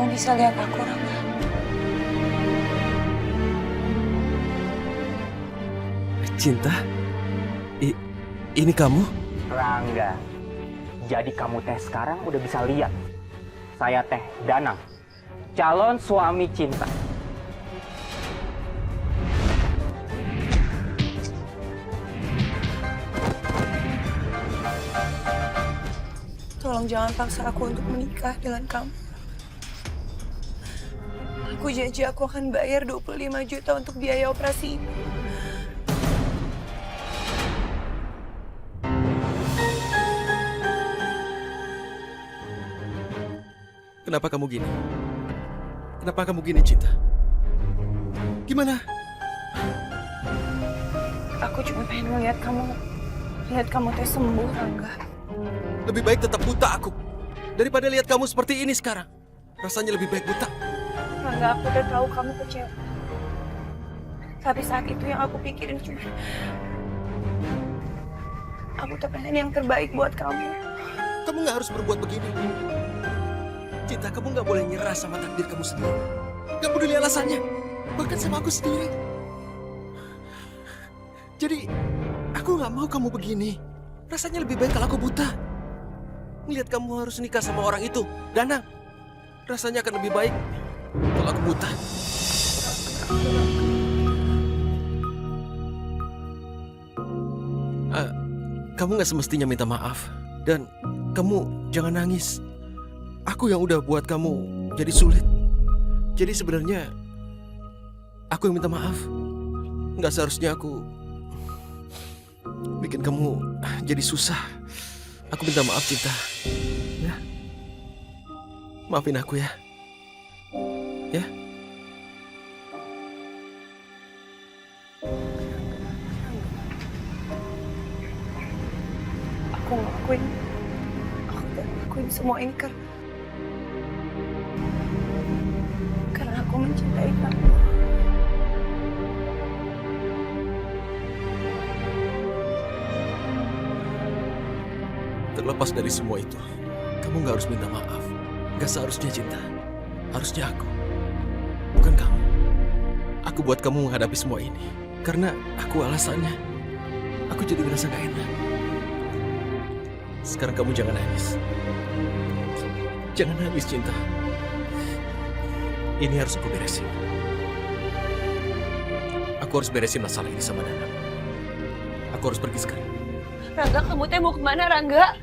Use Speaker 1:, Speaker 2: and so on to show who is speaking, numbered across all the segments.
Speaker 1: kamu bisa lihat aku, Rangga.
Speaker 2: Cinta? Ini kamu?
Speaker 3: Rangga, jadi kamu teh sekarang udah bisa lihat. Saya teh Danang, calon suami Cinta.
Speaker 1: Tolong jangan paksa aku untuk menikah dengan kamu. Aku janji aku akan bayar 25 juta untuk biaya operasi ini.
Speaker 2: Kenapa kamu gini? Kenapa kamu gini, Cinta? Gimana?
Speaker 1: Aku cuma pengen lihat kamu teh sembuh, Rangga.
Speaker 2: Lebih baik tetap buta aku daripada lihat kamu seperti ini sekarang. Rasanya lebih baik buta.
Speaker 1: Rangga, aku udah tahu kamu kecewa. Tapi saat itu yang aku pikirin cuma aku tuh pengen yang terbaik buat kamu.
Speaker 2: Kamu nggak harus berbuat begini. Cinta, kamu nggak boleh nyerah sama takdir kamu sendiri. Gak peduli alasannya, bahkan sama aku sendiri. Jadi, aku nggak mau kamu begini. Rasanya lebih baik kalau aku buta. Ngelihat kamu harus nikah sama orang itu, Danang. Rasanya akan lebih baik kalau aku buta. Kamu nggak semestinya minta maaf. Dan kamu jangan nangis. Aku yang udah buat kamu jadi sulit. Jadi sebenarnya aku yang minta maaf. Nggak seharusnya aku bikin kamu jadi susah. Aku minta maaf, Cinta. Ya, maafin aku ya. Ya.
Speaker 1: Aku ngelakuin semua ini karena aku mencintai kamu.
Speaker 2: Terlepas dari semua itu, kamu nggak harus minta maaf. Nggak seharusnya, Cinta. Harusnya aku, bukan kamu. Aku buat kamu menghadapi semua ini karena aku alasannya. Aku jadi merasa gak enak. Sekarang kamu jangan nangis. Jangan nangis, Cinta. Ini harus aku beresin. Aku harus beresin masalah ini sama Danang. Aku harus pergi sekarang.
Speaker 1: Rangga, kamu teh mau kemana, Rangga?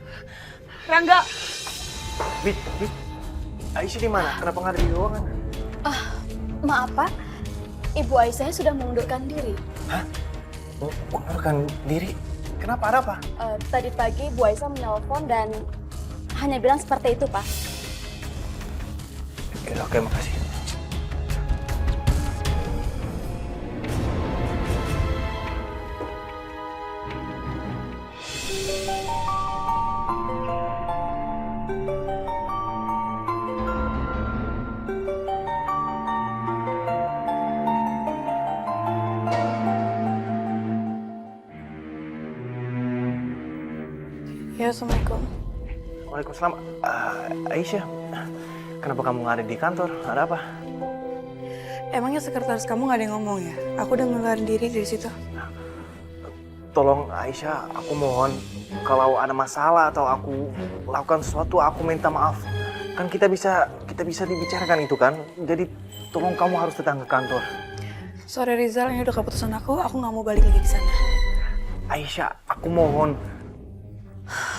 Speaker 1: Rangga!
Speaker 4: Bit, Aisyah di mana? Kenapa nggak ada di ruangan?
Speaker 5: Maaf Pak, Ibu Aisyah sudah mengundurkan diri.
Speaker 4: Hah? Oh, mengundurkan diri? Kenapa, ada apa?
Speaker 5: Tadi pagi Bu Aisyah menelpon dan hanya bilang seperti itu Pak.
Speaker 4: Oke, makasih.
Speaker 1: Ya, Assalamualaikum.
Speaker 4: Waalaikumsalam. Aisyah, kenapa kamu nggak ada di kantor? Ada apa?
Speaker 1: Emangnya sekretaris kamu nggak ada yang ngomong ya? Aku udah ngeluarin diri dari situ.
Speaker 4: Tolong Aisyah, aku mohon. Kalau ada masalah atau aku lakukan sesuatu, aku minta maaf. Kan kita bisa dibicarakan itu kan. Jadi tolong kamu harus datang ke kantor.
Speaker 1: Sorry Rizal, ini udah keputusan aku nggak mau balik lagi ke sana.
Speaker 4: Aisyah, aku mohon.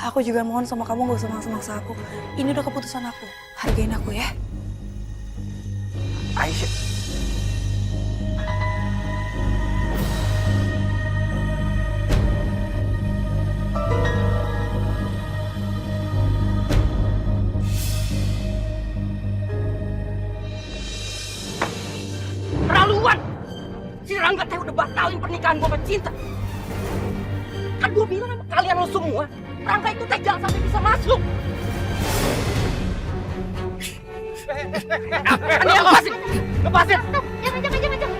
Speaker 1: Aku juga mohon sama kamu gak usah maksa-maksa aku. Ini udah keputusan aku. Hargain aku ya.
Speaker 4: Aisyah.
Speaker 3: Terlaluan! Si Rangga teh udah batalin pernikahan gue sama Cinta. Kan gue bilang sama kalian lo semua, Rangga itu teh jangan sampai bisa masuk. Ini lepasin! Lepasin! Jangan.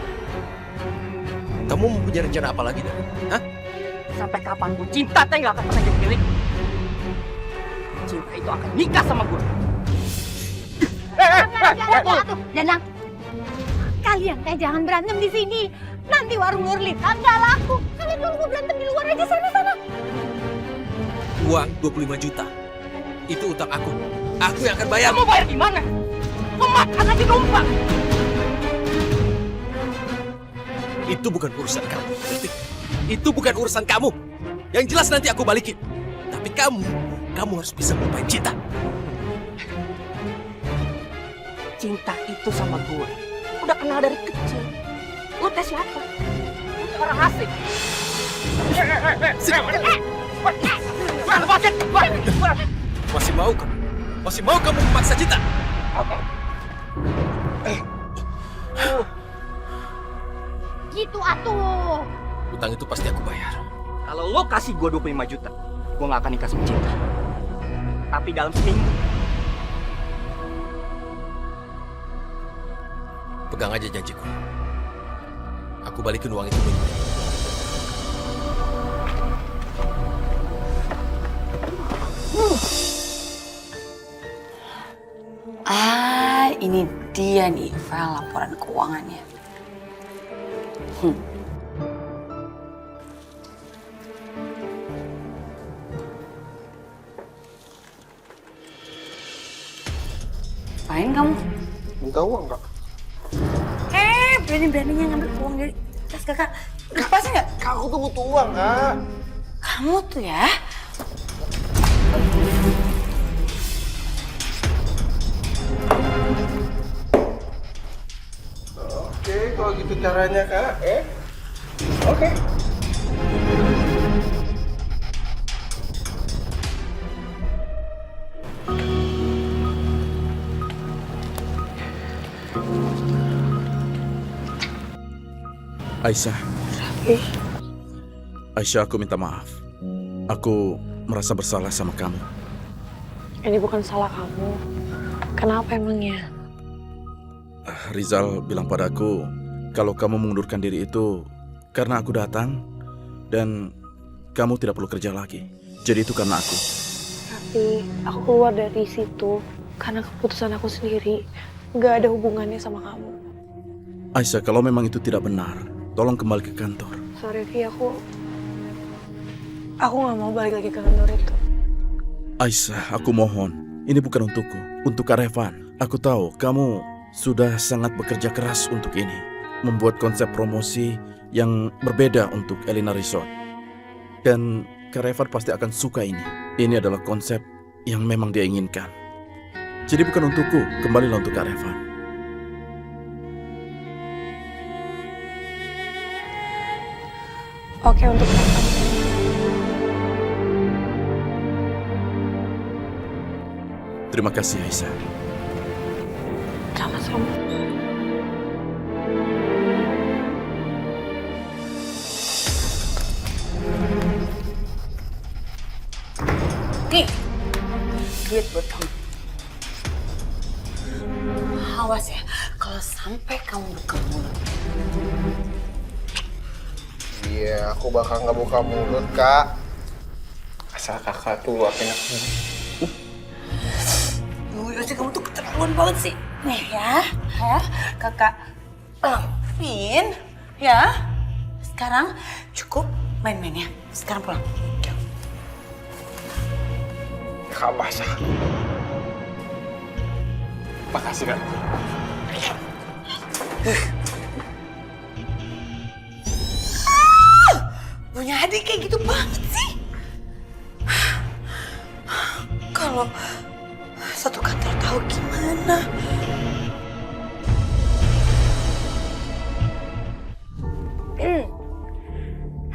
Speaker 2: Kamu mempunyai rencana apa lagi, Dan? Hah?
Speaker 3: Sampai kapanpun Cinta teh gak akan pernah jadi milik. Cinta itu akan nikah sama gue.
Speaker 6: Jangan, Danang. Kalian teh jangan berantem di sini. Nanti warung Nurlita nggak laku. Kalian kalau mau berantem di luar aja sana.
Speaker 2: Uang 25 juta. Itu utang aku. Aku yang akan bayar.
Speaker 3: Kamu bayar gimana? Memakan aja numpang.
Speaker 2: Itu bukan urusan kamu. Ngerti? Itu bukan urusan kamu. Yang jelas nanti aku balikin. Tapi kamu harus bisa melupain cinta.
Speaker 3: Cinta itu sama gue udah kenal dari kecil. Lu tes siapa? Orang asing.
Speaker 2: Masih mau kamu memaksa cinta?
Speaker 6: Gitu atuh.
Speaker 2: Utang itu pasti aku bayar.
Speaker 3: Kalau lo kasih gue 25 juta, gue gak akan nikah sama Cinta. Tapi dalam seminggu,
Speaker 2: Pegang aja janjiku. Aku balikin uang itu minggu ini.
Speaker 1: Ini dia nih file laporan keuangannya. Ngapain kamu?
Speaker 4: Minta uang, Kak.
Speaker 1: Berani-beraninya ngambil uang dari tas kakak. Lepasin nggak?
Speaker 4: Kak, aku tuh butuh uang, Kak.
Speaker 1: Kamu tuh ya.
Speaker 4: Oke, kalau gitu caranya, Kak. Oke.
Speaker 7: Aisyah. Aisyah, aku minta maaf. Aku merasa bersalah sama kamu.
Speaker 8: Ini bukan salah kamu. Kenapa emangnya?
Speaker 7: Rizal bilang padaku kalau kamu mengundurkan diri itu karena aku datang dan kamu tidak perlu kerja lagi. Jadi itu karena aku.
Speaker 8: Tapi aku keluar dari situ karena keputusan aku sendiri. Gak ada hubungannya sama kamu.
Speaker 7: Aisyah, kalau memang itu tidak benar, tolong kembali ke kantor.
Speaker 8: Sorry Vi, aku gak mau balik lagi ke kantor itu.
Speaker 7: Aisyah, aku mohon. Ini bukan untukku, untuk Kak Revan. Aku tahu kamu sudah sangat bekerja keras untuk ini. Membuat konsep promosi yang berbeda untuk Elina Resort. Dan Kak Revan pasti akan suka ini. Ini adalah konsep yang memang dia inginkan. Jadi bukan untukku, kembalilah untuk Kak Revan.
Speaker 8: Oke, untuk Revan.
Speaker 7: Terima kasih Aisyah.
Speaker 8: Sama-sama.
Speaker 1: Nih, duit buat kamu. Awas ya, kalau sampai kamu buka mulut.
Speaker 4: Iya, aku bakal nggak buka mulut, Kak. Asal kakak tuh luapin aku.
Speaker 1: Sih kamu tuh keterlaluan banget sih. Nih ya, kakak lampin ya. Sekarang cukup main-mainnya. Sekarang pulang.
Speaker 4: Kak basah. Makasih, Kak.
Speaker 1: Punya adik kayak gitu banget sih. Kalau satu kantor tahu gimana?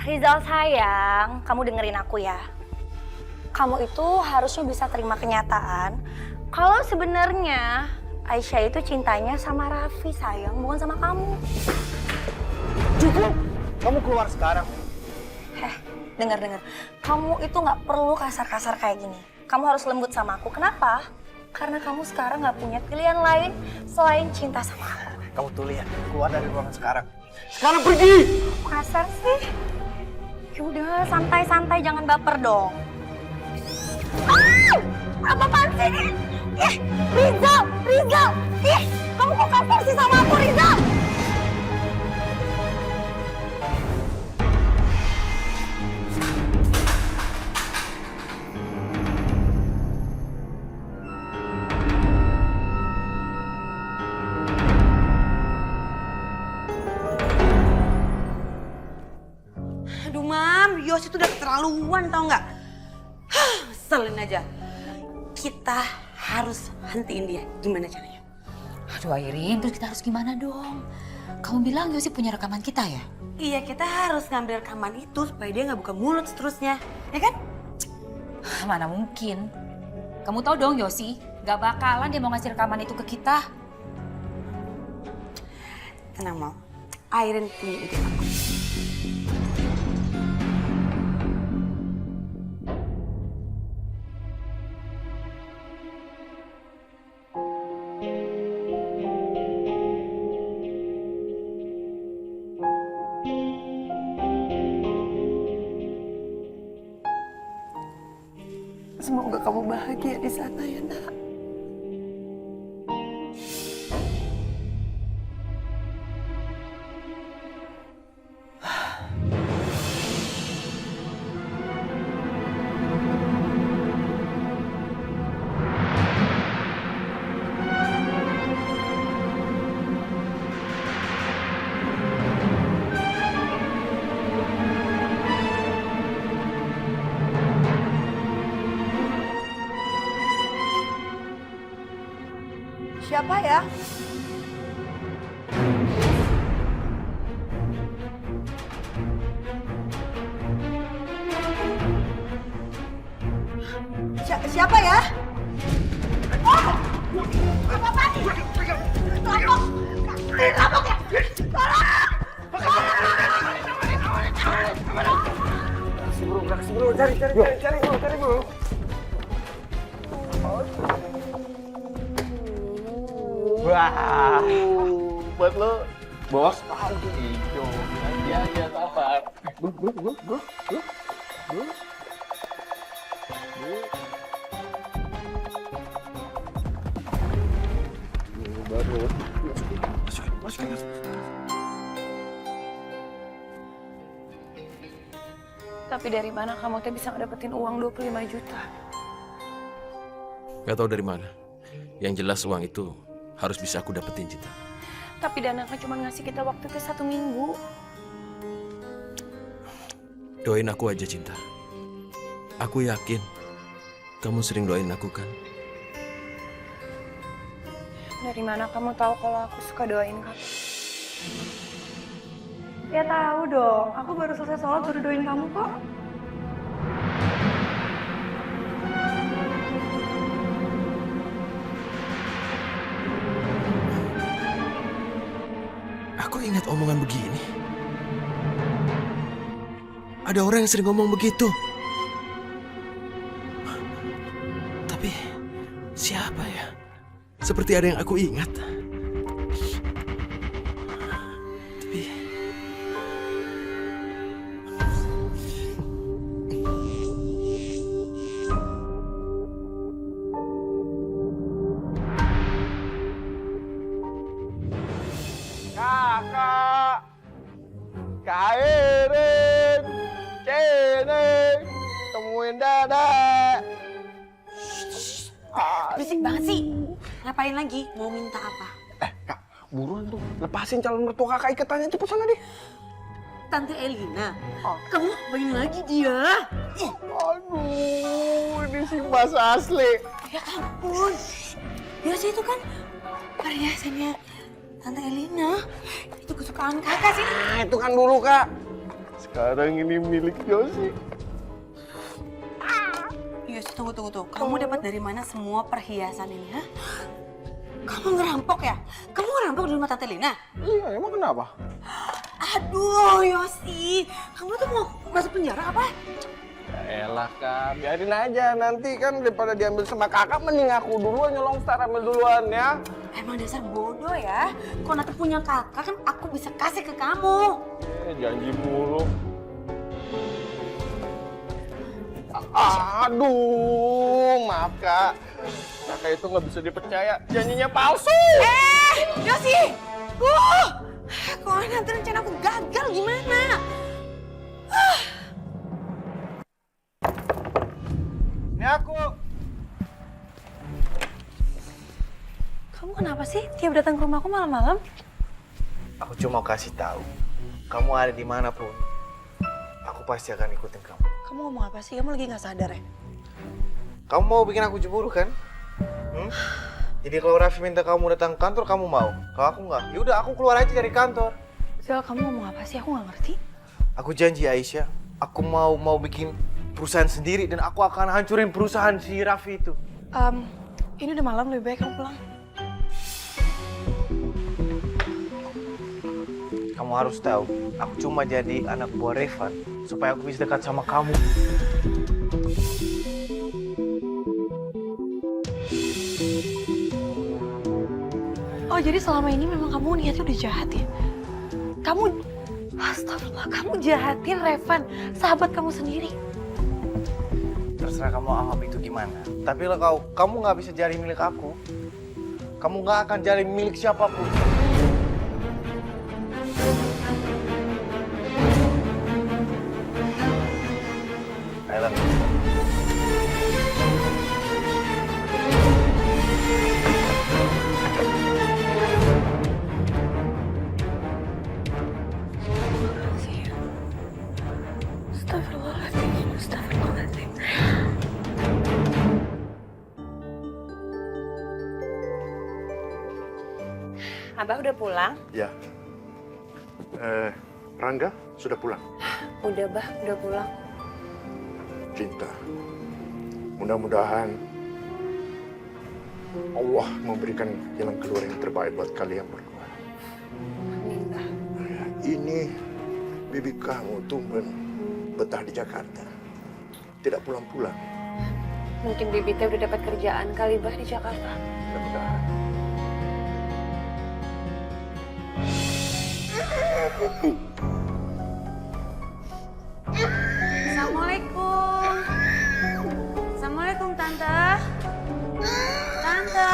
Speaker 5: Rizal sayang, kamu dengerin aku ya. Kamu itu harusnya bisa terima kenyataan kalau sebenarnya Aisyah itu cintanya sama Raffi sayang, bukan sama kamu.
Speaker 4: Cukup. Kamu keluar sekarang.
Speaker 5: Dengar. Kamu itu nggak perlu kasar-kasar kayak gini. Kamu harus lembut sama aku. Kenapa? Karena kamu sekarang nggak punya pilihan lain selain cinta sama aku.
Speaker 4: Kamu tuh lihat, keluar dari ruangan sekarang. Sekarang pergi!
Speaker 5: Kasar sih. Yaudah, santai-santai, jangan baper dong. Apa-apaan sih?
Speaker 6: Rizal! Rizal! Ih, kamu kok kasar sih sama aku, Rizal?
Speaker 1: Aduh, Mam, Yos itu udah keterlaluan tau nggak? Selin aja. Kita harus hentiin dia. Gimana caranya?
Speaker 9: Aduh Airin, terus kita harus gimana dong? Kamu bilang Yosi punya rekaman kita ya?
Speaker 1: Iya, kita harus ngambil rekaman itu supaya dia nggak buka mulut seterusnya. Ya kan?
Speaker 9: Mana mungkin. Kamu tahu dong Yosi, gak bakalan dia mau ngasih rekaman itu ke kita.
Speaker 1: Tenang, Mal. Airin punya ide bagus.
Speaker 8: Semoga kamu bahagia di sana ya, Nak.
Speaker 6: Siapa ya? Siapa ya?
Speaker 4: Cari bro. Wah, buat lo, bos. Hijau. Iya, sabar. Bro. Baru. Masukin.
Speaker 8: Tapi dari mana kamu teh bisa ngedapetin uang 25 juta?
Speaker 2: Gak tahu dari mana. Yang jelas uang itu harus bisa aku dapetin, Cinta.
Speaker 8: Tapi Danang cuma ngasih kita waktu ke 1 minggu.
Speaker 2: Doain aku aja, Cinta. Aku yakin kamu sering doain aku kan?
Speaker 8: Dari mana kamu tahu kalau aku suka doain kamu? Ya tahu dong, aku baru selesai sholat baru doain kamu kok.
Speaker 2: Aku ingat omongan begini. Ada orang yang sering ngomong begitu. Tapi siapa ya? Seperti ada yang aku ingat. Tapi
Speaker 4: Kakak, Kairin, Ceneng, temuin Dada.
Speaker 1: Berisik banget sih. Ngapain lagi? Mau minta apa?
Speaker 4: Kak, buruan tuh, lepasin calon mertua kakak ikatannya, cepet sana deh.
Speaker 1: Tante Elina, kamu ngapain lagi dia?
Speaker 4: Aduh, ini si Mas asli.
Speaker 1: Ya ampun. Biasa itu kan perhiasannya Tante Elina. Itu kesukaan kakak sih.
Speaker 4: Nah, itu kan dulu, Kak. Sekarang ini milik Yosi.
Speaker 1: Yos, tunggu. Kamu dapat dari mana semua perhiasan ini, ha? Kamu ngerampok ya? Kamu ngerampok di rumah Tante Elina?
Speaker 4: Iya, emang kenapa?
Speaker 1: Aduh, Yosi. Kamu tuh mau masuk penjara apa?
Speaker 4: Ya elah, Kak. Biarin aja. Nanti kan daripada diambil sama kakak, mending aku duluan nyolong Star ambil duluan, ya.
Speaker 1: Emang dasar bodoh ya. Kalau nanti punya kakak kan aku bisa kasih ke kamu.
Speaker 4: Janji mulu. Aduh, maaf, Kak.
Speaker 2: Kakak itu nggak bisa dipercaya, janjinya palsu.
Speaker 1: Yosi! Kalau nanti rencana aku gagal gimana?
Speaker 4: Ini aku.
Speaker 8: Kamu kenapa sih tiap datang ke rumahku malam-malam?
Speaker 4: Aku cuma mau kasih tahu, kamu ada di mana pun, aku pasti akan ikutin kamu.
Speaker 8: Kamu ngomong apa sih? Kamu lagi nggak sadar ya?
Speaker 4: Kamu mau bikin aku cemburu kan? Jadi kalau Raffi minta kamu datang ke kantor, kamu mau? Kalau aku nggak, yaudah aku keluar aja dari kantor.
Speaker 8: Zal, kamu ngomong apa sih? Aku nggak ngerti.
Speaker 4: Aku janji Aisyah, aku mau bikin perusahaan sendiri dan aku akan hancurin perusahaan si Raffi itu.
Speaker 8: Ini udah malam, lebih baik kamu pulang.
Speaker 4: Kamu harus tahu, aku cuma jadi anak buah Revan supaya aku bisa dekat sama kamu.
Speaker 8: Oh, jadi selama ini memang kamu niatnya udah jahat ya? Astagfirullah, kamu jahatin Revan, sahabat kamu sendiri.
Speaker 4: Terserah kamu anggap itu gimana. Tapi kalau kamu nggak bisa jadi milik aku, kamu nggak akan jadi milik siapapun. I love you.
Speaker 8: Astagfirullahaladzim, astagfirullahaladzim.
Speaker 1: Abah udah pulang?
Speaker 10: Ya. Rangga sudah pulang.
Speaker 8: Udah, Bah, udah pulang.
Speaker 10: Cinta. Mudah-mudahan Allah memberikan jalan keluar yang terbaik buat kalian berdua.
Speaker 8: Amin, Bah.
Speaker 10: Ini bibi kamu tumben betah di Jakarta. Tidak pulang-pulang.
Speaker 8: Mungkin bibitnya udah dapat kerjaan kali, Bah, di Jakarta.
Speaker 10: Mudah-mudahan.
Speaker 1: Assalamualaikum. Assalamualaikum, Tante. Tante.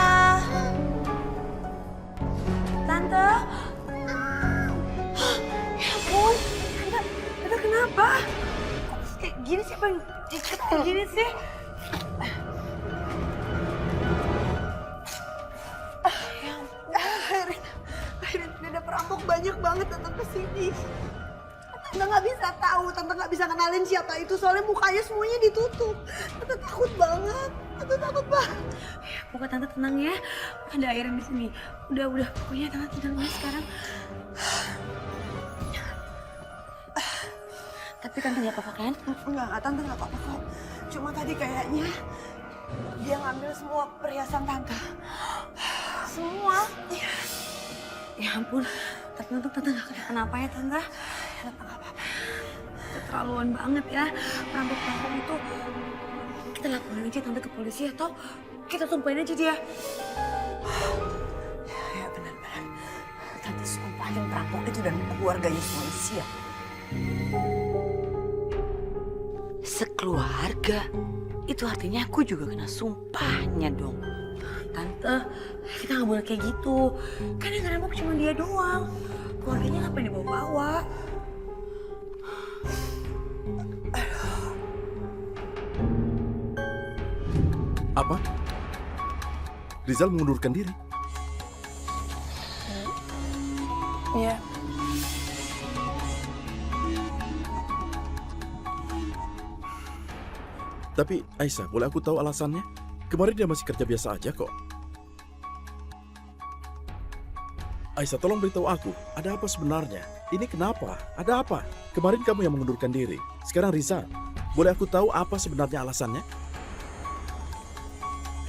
Speaker 1: Tante. Ya ampun. Tante kenapa? Kok kayak gini sih? Apa yang kayak gini sih? Ya ampun. Akhirnya ada perampok banyak banget datang ke sini. Tante nggak bisa tahu, Tante nggak bisa kenalin siapa itu soalnya mukanya semuanya ditutup. Tante takut banget, Tante takut banget. Ya, pokoknya Tante tenang ya, ada airan di sini. Udah, pokoknya Tante tenang ya sekarang. Tapi Tante nggak apa-apa kan? Enggak, Tante nggak apa-apa kok. Cuma tadi kayaknya dia ngambil semua perhiasan Tante. Semua? Iya. Ya ampun, tapi untuk Tante nggak kenapa-napa ya Tante. Tante nggak apa-apa. Keterlaluan banget ya perampok-perampok itu. Kita laporin aja Tante ke polisi atau kita sumpahin aja dia. Ya benar-benar. Tante sumpahin perampok itu dan keluarganya semua siap. Sekeluarga? Itu artinya aku juga kena sumpahnya dong. Tante, kita nggak boleh kayak gitu. Kan yang ngerampok cuma dia doang. Keluarganya ngapain dibawa-bawa?
Speaker 7: Apa? Rizal mengundurkan diri?
Speaker 8: Iya.
Speaker 7: Tapi Aisyah, boleh aku tahu alasannya? Kemarin dia masih kerja biasa aja kok. Aisyah, tolong beritahu aku, ada apa sebenarnya? Ini kenapa? Ada apa? Kemarin kamu yang mengundurkan diri, sekarang Rizal. Boleh aku tahu apa sebenarnya alasannya?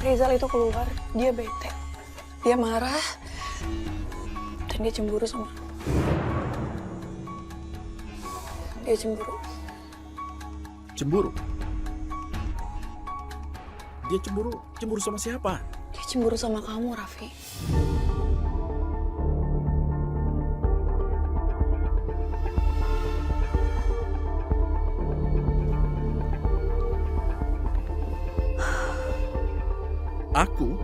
Speaker 8: Rizal itu keluar, dia bete. Dia marah. Dan dia cemburu sama aku. Dia cemburu.
Speaker 7: Cemburu? Dia cemburu sama siapa?
Speaker 8: Dia cemburu sama kamu, Raffi.
Speaker 7: Aku?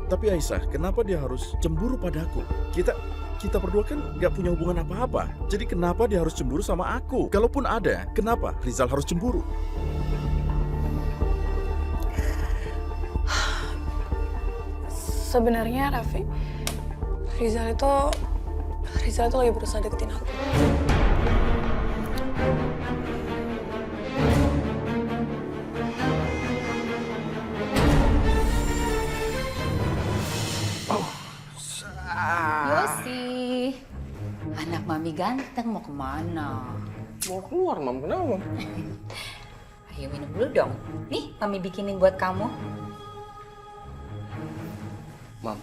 Speaker 7: Tapi Aisyah, kenapa dia harus cemburu padaku? Kita berdua kan gak punya hubungan apa-apa. Jadi kenapa dia harus cemburu sama aku? Kalaupun ada, kenapa Rizal harus cemburu?
Speaker 8: Sebenarnya Raffi, Rizal itu lagi berusaha deketin aku.
Speaker 9: Yosi, anak mami ganteng mau kemana?
Speaker 4: Mau keluar, Mam. Kenapa, Mam?
Speaker 9: Ayo minum dulu dong. Nih, mami bikinin buat kamu.
Speaker 4: Mam.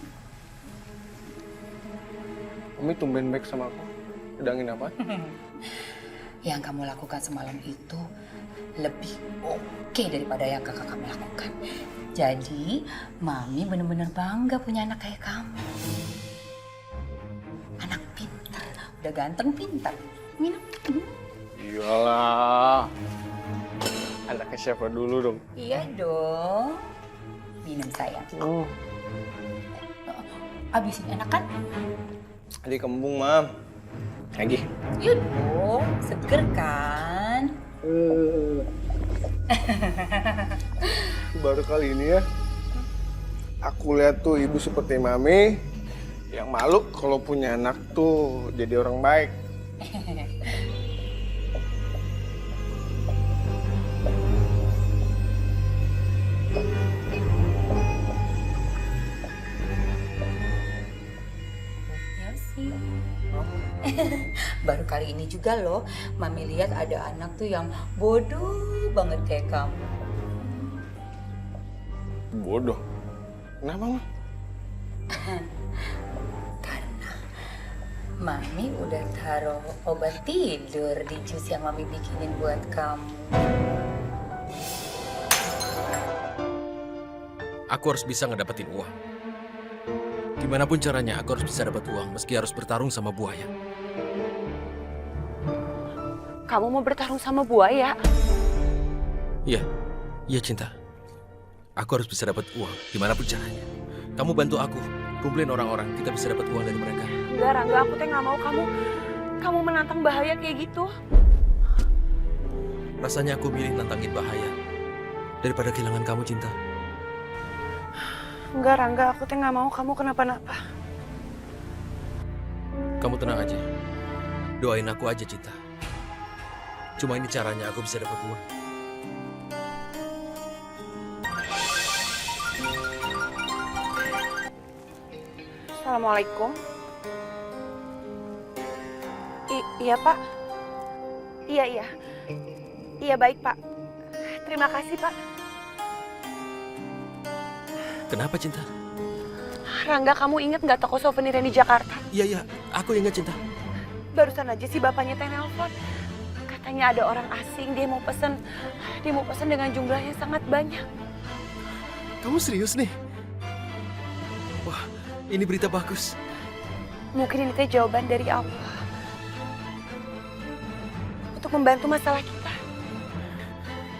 Speaker 4: Mami tumben baik sama aku. Sedangin apa?
Speaker 9: Yang kamu lakukan semalam itu lebih oke daripada yang kakak kamu lakukan. Jadi, mami bener-bener bangga punya anak kayak kamu. Anak pintar, udah ganteng pintar. Minum.
Speaker 4: Iyalah. Anaknya siapa dulu dong?
Speaker 9: Iya dong. Minum sayang. Abisin enak kan?
Speaker 4: Adik kembung, Mam. Lagi.
Speaker 9: Yuk dong, seger kan?
Speaker 10: Baru kali ini ya, aku lihat tuh ibu seperti Mami yang malu kalau punya anak tuh jadi orang baik.
Speaker 9: Yosi. Baru kali ini juga loh, mami lihat ada anak tuh yang bodoh banget kayak kamu.
Speaker 10: Bodoh. Kenapa, Ma?
Speaker 9: Karena mami udah taruh obat tidur di jus yang mami bikinin buat kamu.
Speaker 2: Aku harus bisa ngedapetin uang. Gimana pun caranya, aku harus bisa dapat uang meski harus bertarung sama buaya.
Speaker 8: Kamu mau bertarung sama buaya?
Speaker 2: Iya Cinta. Aku harus bisa dapat uang, gimana pun caranya. Kamu bantu aku, kumpulin orang-orang, kita bisa dapat uang dari mereka.
Speaker 8: Enggak, Rangga, aku teh nggak mau kamu menantang bahaya kayak gitu.
Speaker 2: Rasanya aku milih nantangin bahaya daripada kehilangan kamu, Cinta.
Speaker 8: Enggak, Rangga, aku teh nggak mau kamu kenapa-napa.
Speaker 2: Kamu tenang aja. Doain aku aja, Cinta. Cuma ini caranya aku bisa dapat uang.
Speaker 8: Assalamualaikum. Iya, Pak. Iya, baik, Pak. Terima kasih, Pak.
Speaker 2: Kenapa, Cinta?
Speaker 8: Rangga, kamu inget nggak toko souvenir yang di Jakarta?
Speaker 2: Iya, aku ingat, Cinta.
Speaker 8: Barusan aja si bapaknya teh nelpon. Katanya ada orang asing, dia mau pesen dengan jumlah yang sangat banyak.
Speaker 2: Kamu serius nih? Wah, ini berita bagus.
Speaker 8: Mungkin ini teh jawaban dari Allah untuk membantu masalah kita.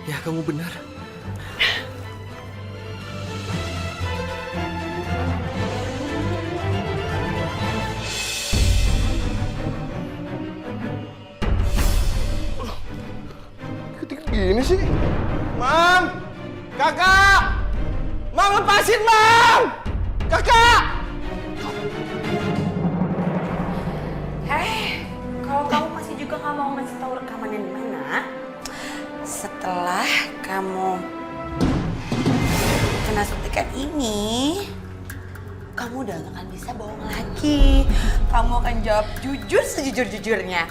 Speaker 2: Ya, kamu benar.
Speaker 10: Gini sih. Mam! Kakak! Mam, lepasin, Mam! Kakak!
Speaker 1: Kalau kamu masih juga nggak mau ngasih tahu rekamannya di mana, setelah kamu kena suntikan ini, kamu udah gak akan bisa bohong lagi. Kamu akan jawab jujur sejujur-jujurnya.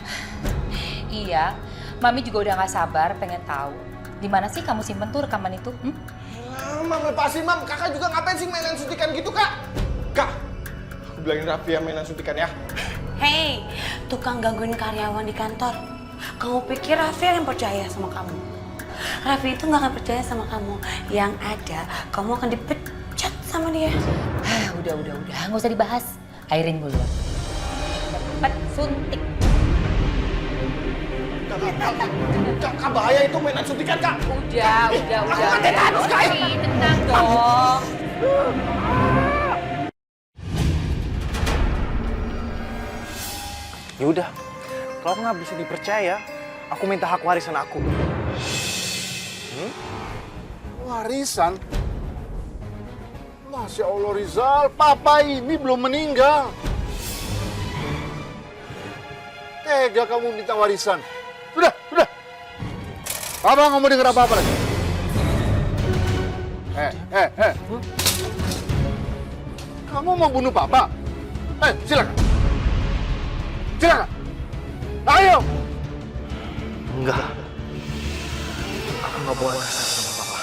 Speaker 9: Iya, mami juga udah gak sabar pengen tahu di mana sih kamu simpen tuh rekaman itu?
Speaker 10: Mam, lepasin, Mam. Kakak juga ngapain sih mainan suntikan gitu, Kak? Kak, aku bilangin Raffi ya mainan suntikan ya.
Speaker 1: Hei, tukang gangguin karyawan di kantor. Kamu pikir Raffi yang percaya sama kamu? Raffi itu gak akan percaya sama kamu. Yang ada, kamu akan dipecat sama dia.
Speaker 9: Udah, nggak usah dibahas. Airin dulu. Cepet suntik.
Speaker 10: Kak, Kak, bahaya itu mainan suntikan, Kak.
Speaker 9: Udah. Mami, tenang dong.
Speaker 4: Yaudah, kalau nggak bisa dipercaya, aku minta hak warisan aku.
Speaker 11: Warisan? Masya Allah Rizal, papa ini belum meninggal. Tega kamu minta warisan. Sudah. Papa nggak mau dengar apa-apa lagi. Kamu mau bunuh papa? Silakan. Ayo.
Speaker 4: Enggak. Aku nggak boleh kasar sama papa.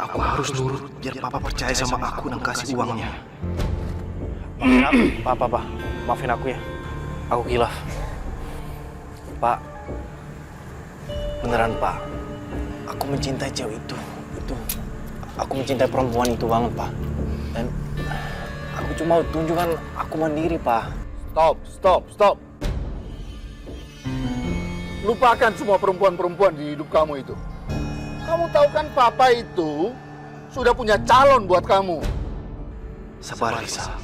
Speaker 4: Aku harus nurut biar papa percaya sama aku dan kasih uangnya. Pak, maafin aku ya. Aku khilaf. Pak, beneran Pak. Aku mencintai cewek itu. Aku mencintai perempuan itu banget Pak. Dan aku cuma tunjukkan aku mandiri Pak.
Speaker 11: Stop. Lupakan semua perempuan-perempuan di hidup kamu itu. Kamu tahu kan papa itu sudah punya calon buat kamu.
Speaker 4: Sabar Rizal.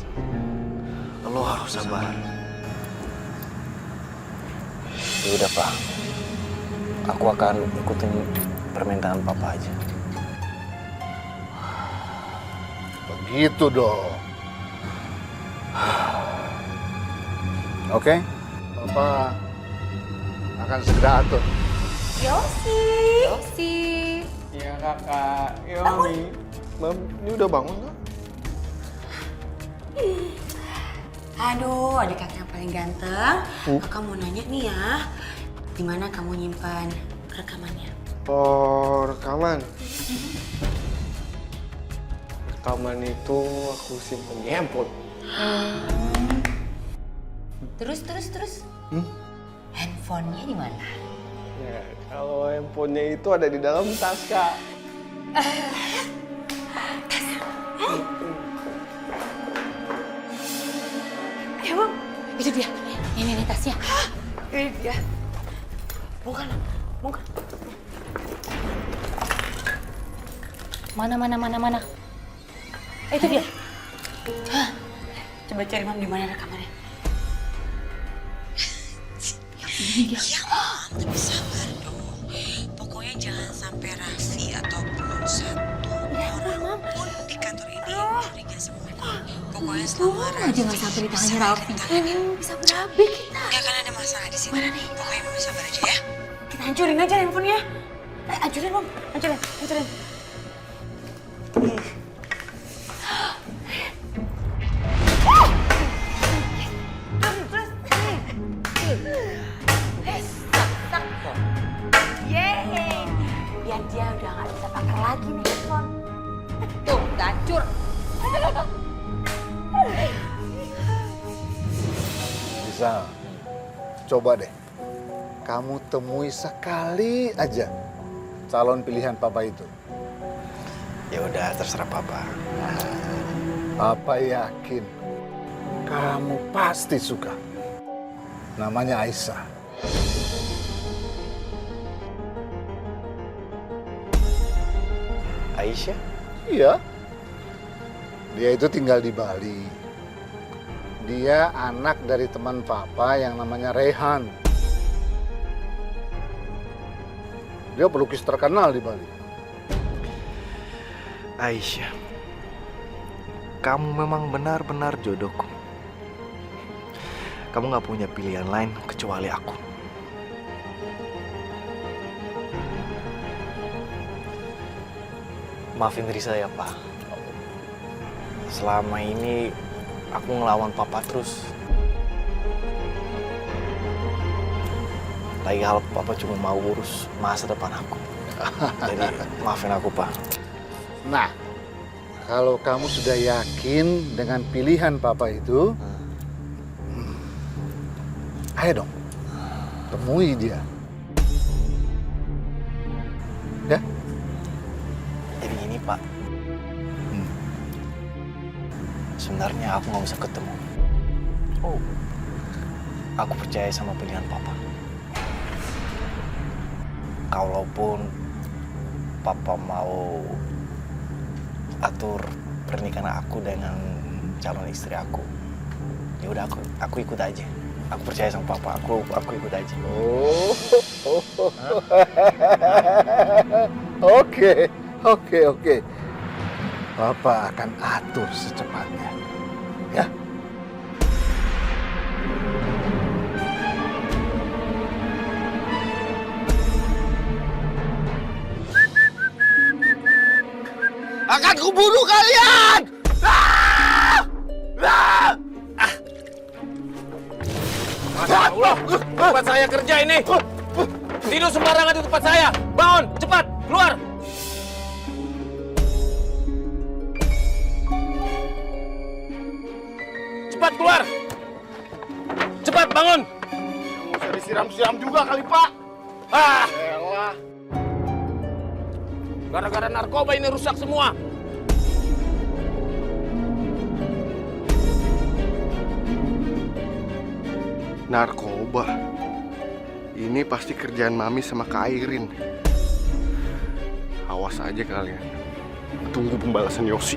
Speaker 4: Lo harus sabar. Ya udah Pak. Aku akan ikutin permintaan papa aja.
Speaker 11: Begitu dong. Oke, papa akan segera atur.
Speaker 5: Yosi.
Speaker 10: Iya, Kakak. Yomi. Mam, ini udah bangun kan?
Speaker 8: Aduh, adik kakak yang paling ganteng. Kakak mau nanya nih ya, di mana kamu nyimpan rekamannya?
Speaker 10: Oh, rekaman. Rekaman itu aku simpen di handphone.
Speaker 9: Terus. Handphonenya di mana?
Speaker 10: Ya, kalau handphonenya itu ada di dalam tas, Kak.
Speaker 8: Emang? Itu dia. Ini tasnya.
Speaker 1: Ini dia. Bukan.
Speaker 8: Mana? Itu dia. Coba cari Mam di mana rekamannya.
Speaker 1: Tapi sabar dong. Pokoknya jangan sampai Raffi ataupun satu orang pun di kantor ini curiga sama aku. Pokoknya selama Raffi
Speaker 8: Jangan sampai di tangannya Raffi.
Speaker 1: bisa berabe kita. Gak akan ada masalah di sini. Mana nih? Pokoknya Mami sabar aja ya.
Speaker 8: Kita hancurin aja handphonenya. Hancurin, Mam. Hancurin.
Speaker 1: Biar dia udah gak bisa pakai lagi nih handphone.
Speaker 9: Tuh, hancur.
Speaker 11: Rizal, coba deh. Kamu temui sekali aja calon pilihan papa itu.
Speaker 4: Ya udah, terserah papa.
Speaker 11: Papa yakin kamu pasti suka. Namanya Aisyah.
Speaker 4: Aisyah?
Speaker 11: Iya. Dia itu tinggal di Bali. Dia anak dari teman papa yang namanya Rehan. Dia pelukis terkenal di Bali.
Speaker 4: Aisyah, kamu memang benar-benar jodohku. Kamu gak punya pilihan lain kecuali aku. Maafin diri saya, Pak. Selama ini aku ngelawan papa terus. Lagi hal papa cuma mau urus masa depan aku. Jadi maafin aku, Pak.
Speaker 11: Nah, kalau kamu sudah yakin dengan pilihan papa itu, ayo dong, temui dia. Ya?
Speaker 4: Jadi gini, Pak. Sebenarnya aku nggak bisa ketemu. Aku percaya sama pilihan papa. kalaupun papa mau atur pernikahan aku dengan calon istri aku, ya udah aku ikut aja. Aku percaya sama papa, aku ikut aja.
Speaker 11: Oke. Papa akan atur secepatnya. Ya.
Speaker 10: Akan kubunuh kalian!
Speaker 2: Allah, tempat saya kerja ini. Tidur sembarangan di tempat saya. Bangun, cepat, keluar. Cepat keluar. Cepat bangun.
Speaker 10: Nggak usah disiram-siram juga kali, Pak. Elah.
Speaker 2: Gara-gara narkoba ini rusak semua.
Speaker 10: Narkoba. Ini pasti kerjaan Mami sama Kak Airin. Awas aja kalian. Tunggu pembalasan Yosi.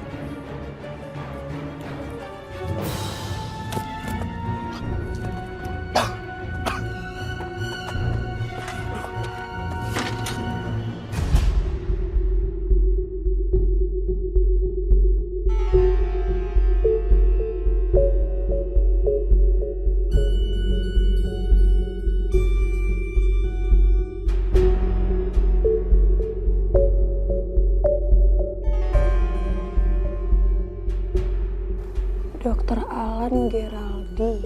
Speaker 5: Dokter Alan Geraldi,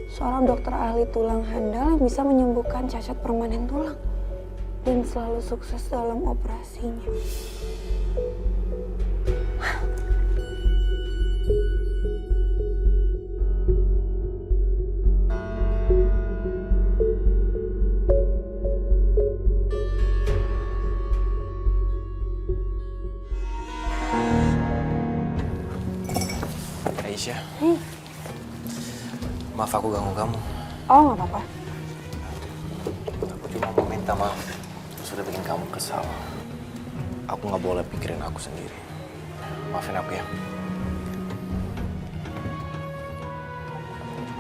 Speaker 5: seorang dokter ahli tulang handal yang bisa menyembuhkan cacat permanen tulang dan selalu sukses dalam operasinya.
Speaker 4: Aisyah, maaf aku ganggu kamu.
Speaker 5: Oh, nggak apa-apa.
Speaker 4: Aku cuma mau minta maaf sudah bikin kamu kesal. Aku nggak boleh pikirin aku sendiri. Maafin aku ya.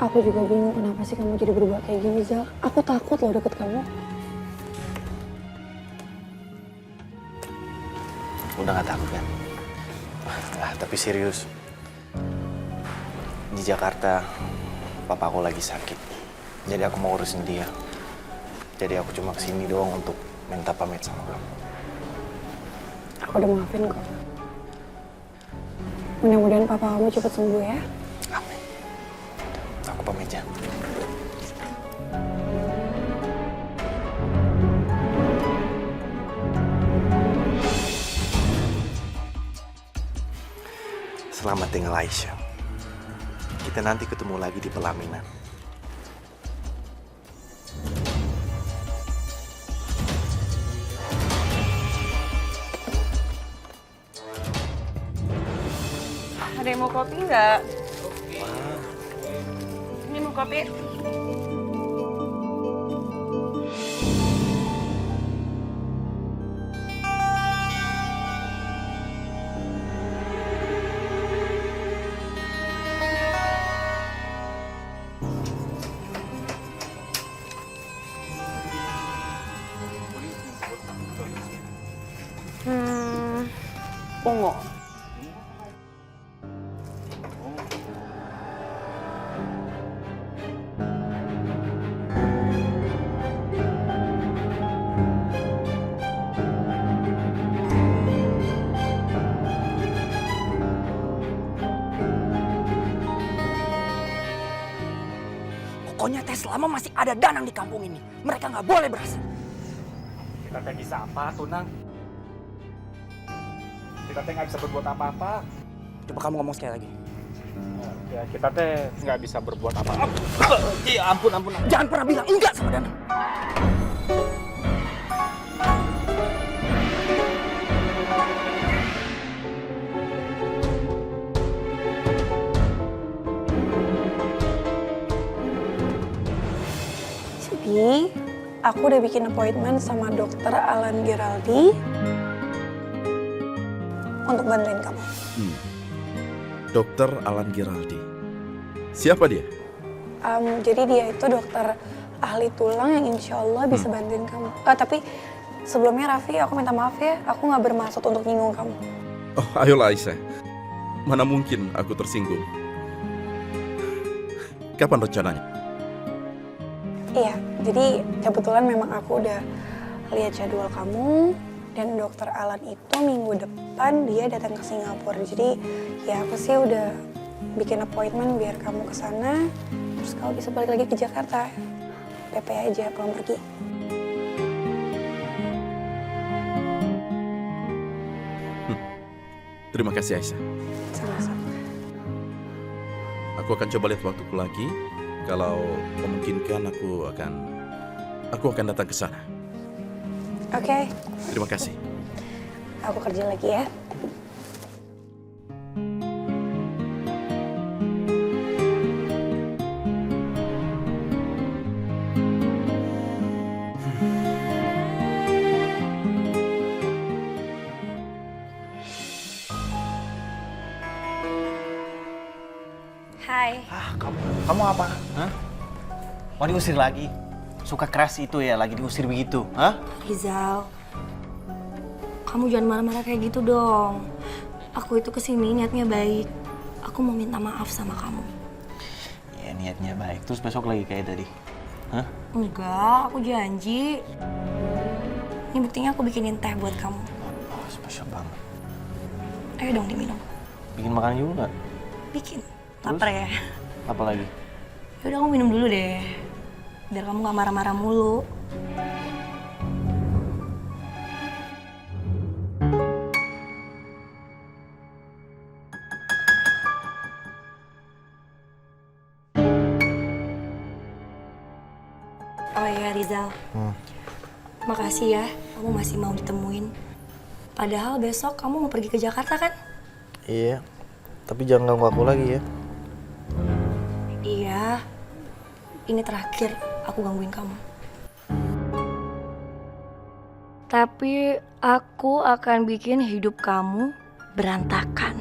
Speaker 5: Aku juga bingung kenapa sih kamu jadi berubah kayak gini, Zal. Aku takut loh deket kamu.
Speaker 4: Udah nggak takut kan? Tapi serius. Di Jakarta, papa aku lagi sakit. Jadi aku mau urusin dia. Jadi aku cuma kesini doang untuk minta pamit sama kamu.
Speaker 5: Aku udah maafin kok. Mudah-mudahan papa kamu cepat sembuh ya.
Speaker 4: Amin. Aku pamit ya. Selamat tinggal Aisyah. Kita nanti ketemu lagi di pelaminan.
Speaker 1: Ada yang mau kopi nggak? Ini mau kopi? Ungu.
Speaker 3: Pokoknya teh selama masih ada Danang di kampung ini, mereka nggak boleh berhasil.
Speaker 12: Kita teh bisa apa, Tunang? Kita teh nggak bisa berbuat apa-apa.
Speaker 3: Coba kamu ngomong sekali lagi.
Speaker 12: Ya, kita teh nggak bisa berbuat apa-apa.
Speaker 3: Ya ampun. Jangan pernah bilang enggak sama Danang.
Speaker 5: Jadi,
Speaker 13: aku udah bikin appointment sama dokter Alan Giraldi untuk bantuin kamu.
Speaker 7: Dokter Alan Giraldi. Siapa dia?
Speaker 13: Jadi dia itu dokter ahli tulang yang insya Allah bisa bantuin kamu. Tapi sebelumnya Raffi, aku minta maaf ya, aku nggak bermaksud untuk nyinggung kamu.
Speaker 7: Oh, ayolah Aisyah. Mana mungkin aku tersinggung. Kapan rencananya?
Speaker 13: Iya, jadi kebetulan memang aku udah lihat jadwal kamu dan dokter Alan itu minggu depan dia datang ke Singapura. Jadi ya aku sih udah bikin appointment biar kamu ke sana, terus kamu bisa balik lagi ke Jakarta. PP aja pulang pergi.
Speaker 7: Terima kasih Aisyah.
Speaker 13: Sama-sama.
Speaker 7: Aku akan coba lihat waktuku lagi. Kalau memungkinkan aku akan datang ke sana.
Speaker 13: Oke.
Speaker 7: Terima kasih.
Speaker 13: Aku kerja lagi ya.
Speaker 5: Hai.
Speaker 4: Kamu apa? Hah? Mau diusir lagi? Suka keras itu ya, lagi diusir begitu, hah?
Speaker 5: Rizal, kamu jangan marah-marah kayak gitu dong. Aku itu kesini niatnya baik. Aku mau minta maaf sama kamu.
Speaker 4: Ya niatnya baik, terus besok lagi kayak tadi. Hah?
Speaker 5: Enggak, aku janji. Ini buktinya aku bikinin teh buat kamu.
Speaker 4: Oh, spesial banget.
Speaker 5: Ayo dong diminum.
Speaker 4: Bikin makan juga nggak?
Speaker 5: Bikin. Lapar ya?
Speaker 4: Apa lagi?
Speaker 5: Yaudah kamu minum dulu deh. Biar kamu gak marah-marah mulu. Oh iya Rizal. Makasih ya, kamu masih mau ditemuin. Padahal besok kamu mau pergi ke Jakarta kan?
Speaker 4: Iya, tapi jangan ganggu aku lagi ya.
Speaker 5: Iya, ini terakhir aku gangguin kamu. Tapi aku akan bikin hidup kamu berantakan.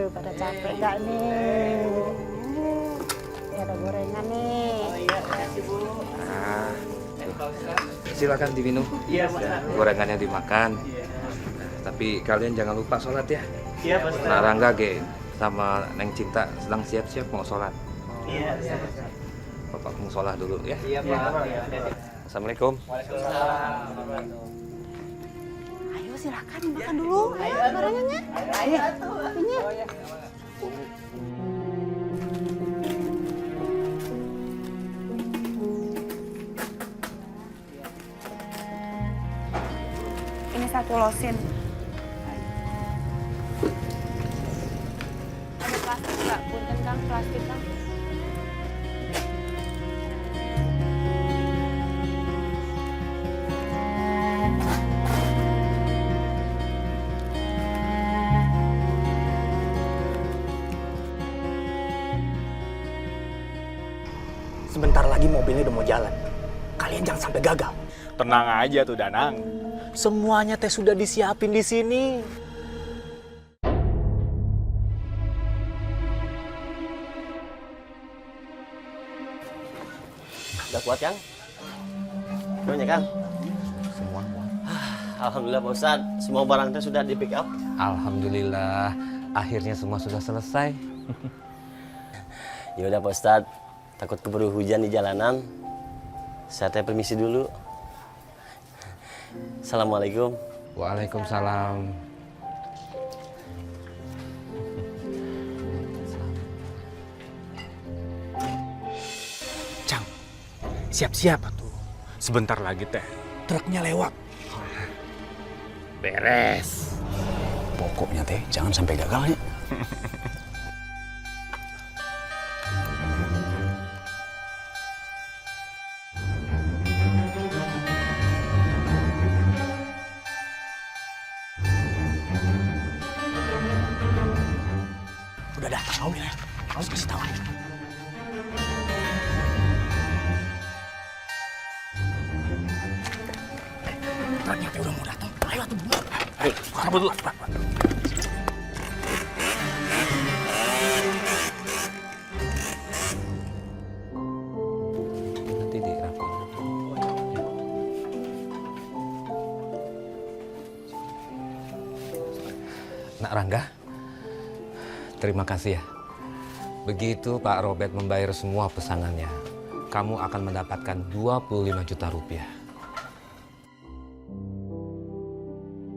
Speaker 6: Pada capek gak nih? Ada gorengan nih.
Speaker 14: Oh iya, makasih Bu. Nah, silakan diminum. Iya, gorengannya dimakan. Nah, tapi kalian jangan lupa sholat ya. Iya, Ustaz. Nah, Rangga ge sama Neng Cinta sedang siap-siap mau sholat.
Speaker 3: Iya.
Speaker 14: Bapak mau sholat dulu ya.
Speaker 3: Iya, Pak.
Speaker 14: Assalamualaikum.
Speaker 1: Ayo silakan makan dulu. Ayo barengannya. Ayo. Ayo.
Speaker 13: Ini 1 losin. Ada plastik nggak? Punten Kang, plastik Kang.
Speaker 3: Sebentar lagi mobilnya udah mau jalan. Kalian jangan sampai gagal.
Speaker 12: Tenang aja tuh Danang.
Speaker 3: Semuanya teh sudah disiapin di sini.
Speaker 15: Udah kuat, Kang? Semuanya, Kang?
Speaker 14: Semua.
Speaker 15: Alhamdulillah, Pak Ustadz. Semua barangnya sudah di pick up.
Speaker 14: Alhamdulillah, akhirnya semua sudah selesai.
Speaker 15: Ya udah, Pak Ustadz. Takut keburu hujan di jalanan. Saya teh permisi dulu. Assalamualaikum.
Speaker 14: Waalaikumsalam.
Speaker 3: Cang, siap-siap tuh. Sebentar lagi teh, truknya lewat.
Speaker 16: Beres. Pokoknya teh jangan sampai gagal ya.
Speaker 3: Udah datang mobil ya. Harus kasih tahu. Ternyata udah mau datang. Ayo tuh. Ayo, kabur dulu.
Speaker 14: Nanti dirapiin. Nak Rangga, terima kasih ya. Begitu Pak Robert membayar semua pesanannya, kamu akan mendapatkan 25 juta rupiah.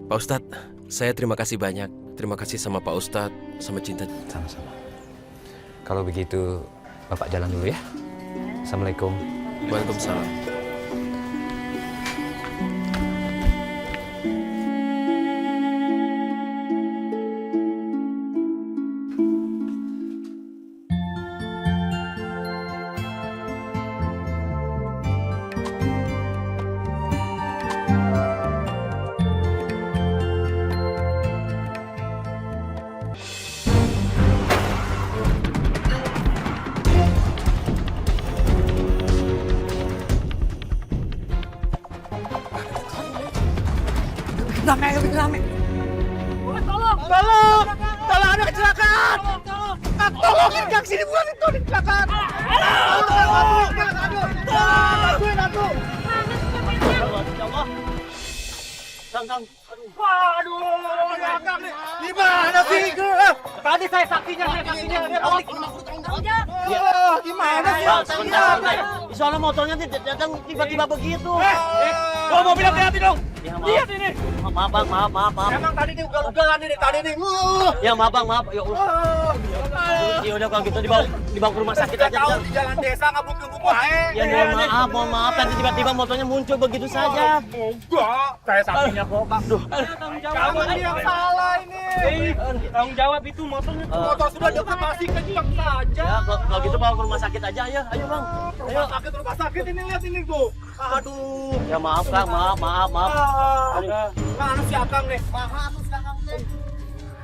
Speaker 2: Pak Ustadz, saya terima kasih banyak. Terima kasih sama Pak Ustadz, sama Cinta.
Speaker 14: Sama-sama. Kalau begitu, Bapak jalan dulu ya. Assalamualaikum.
Speaker 2: Waalaikumsalam.
Speaker 3: Rame, ayo bikin rame. Tolong! Tolong! Tolong, ada kecelakaan! Tolongin Kang, sini bukan itu ada kecelakaan! Tolong! Bantuin aku!
Speaker 15: Kang.
Speaker 3: Aduh, ya Kang nih. Gimana sih? Tadi saya saksinya. Gimana sih?
Speaker 15: Sebentar. Soalnya motornya datang tiba-tiba begitu.
Speaker 3: Bawa mobil hati-hati dong.
Speaker 15: Ya, maaf.
Speaker 3: Lihat ini.
Speaker 15: Maaf, Bang. Maaf.
Speaker 3: Emang tadi nih ugal-ugalan nih tadi nih.
Speaker 15: Ya, maaf, Bang. Maaf. Ya Allah. Ya udah kalau gitu dibawa ke rumah sakit aja.
Speaker 3: Tahu di jalan desa nggak butuh wae.
Speaker 15: Ya, mohon maaf. Tadi tiba-tiba motornya muncul begitu saja.
Speaker 3: Enggak, saya saksinya kok. Aduh. Kamu ini yang salah ini. Tanggung jawab itu motornya. Motor sudah dekat masih kencang saja.
Speaker 15: Ya, kalau gitu bawa ke rumah sakit aja ya. Ayo, Bang. Ayo.
Speaker 3: Rumah sakit ini lihat ini tuh. Aduh.
Speaker 15: Ya maaf, Kang. Maaf.
Speaker 3: Mana si Akang nih? Paham si Akang nih.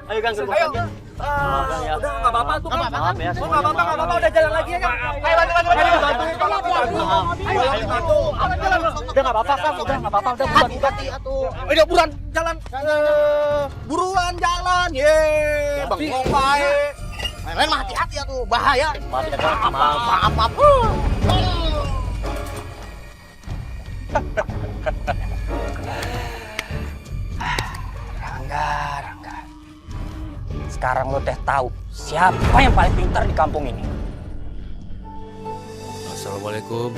Speaker 15: Ayo, Kang, ke rumah
Speaker 3: Ayo.
Speaker 15: sakit.
Speaker 3: Udah nggak apa-apa tuh.
Speaker 15: Maaf ya.
Speaker 3: Nggak apa-apa, udah jalan lagi ya Kang. Ayo bantu. Udah nggak apa-apa Kang, udah nggak apa-apa, udah hati-hati atuh. Udah buruan jalan. Buruan jalan, ye. Bengong bae. Main mah hati-hati atuh, bahaya.
Speaker 15: Maaf ya, Kang. Maaf.
Speaker 3: Rangga.
Speaker 15: sekarang lo teh tahu siapa yang paling pintar di kampung ini.
Speaker 2: Assalamualaikum.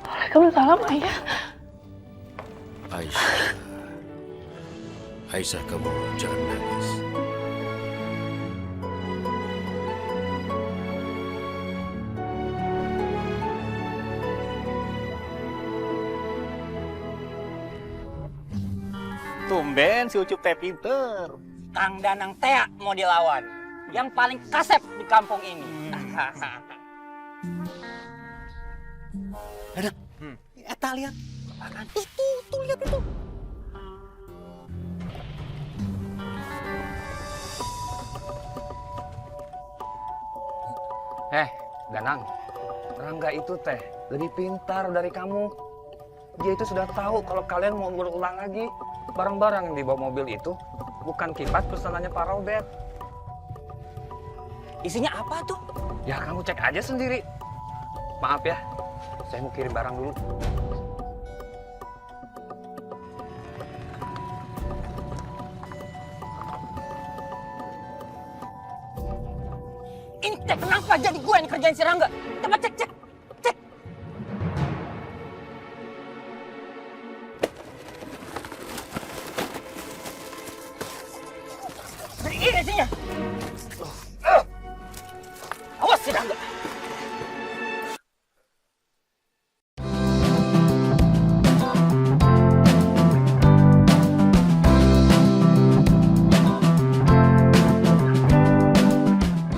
Speaker 13: Waalaikumsalam, Ayah.
Speaker 2: Aisyah. Aisyah, kamu jangan nangis.
Speaker 15: Tumben si Ucup teh pinter. Kang Danang teh mau dilawan. Yang paling kasep di kampung ini.
Speaker 3: Ada. Eta lihat. Apaan? Itu, tuh lihat itu.
Speaker 14: Danang, Rangga itu teh lebih pintar dari kamu. Dia itu sudah tahu kalau kalian mau berulang lagi. Barang-barang yang dibawa mobil itu bukan kipas pesanannya Pak Robert.
Speaker 15: Isinya apa tuh?
Speaker 14: Ya kamu cek aja sendiri. Maaf ya, saya mau kirim barang dulu.
Speaker 15: Ini teh kenapa jadi gue yang kerjain si Rangga? Coba cek, cek. Ini isinya.